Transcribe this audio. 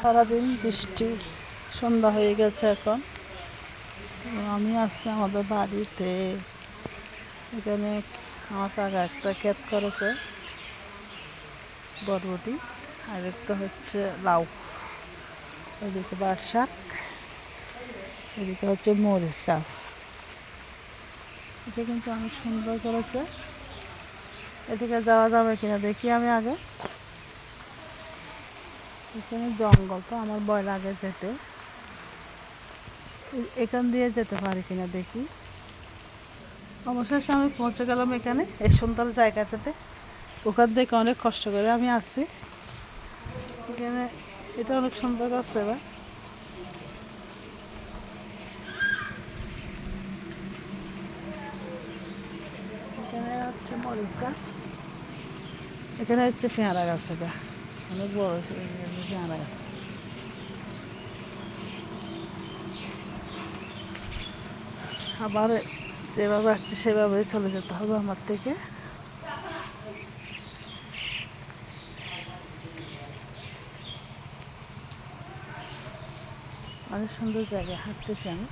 সারাদিন বৃষ্টি, সন্ধ্যা হয়ে গেছে এখন। আমি আছি আমাদের বাড়িতে। এখানে আমার কাকা একটা ক্ষেত করেছে বরবটি, আর একটা হচ্ছে লাউ, এদিকে পাট শাক, এদিকে হচ্ছে মরিচ গাছ। এটা কিন্তু অনেক সুন্দর করেছে। এদিকে যাওয়া যাবে কিনা দেখি আমি আগে। এখানে জঙ্গল, তো আমার ভয় লাগে যেতে। এখান দিয়ে যেতে পারি কিনা দেখি। অবশেষে আমি পৌঁছে গেলাম এখানে, এই সুন্দর জায়গাটাতে। ওখান থেকে অনেক কষ্ট করে আমি আসছি এখানে। এটা অনেক সুন্দর আছে। এবার এখানে হচ্ছে মরিচ গাছ, এখানে হচ্ছে পেয়ারা গাছ। এটা অনেক বড় পেয়ারা গাছ। আবার যেভাবে আসছে সেভাবে চলে যেতে হবে আমার থেকে। অনেক সুন্দর জায়গা, হাঁটতেছি আমি।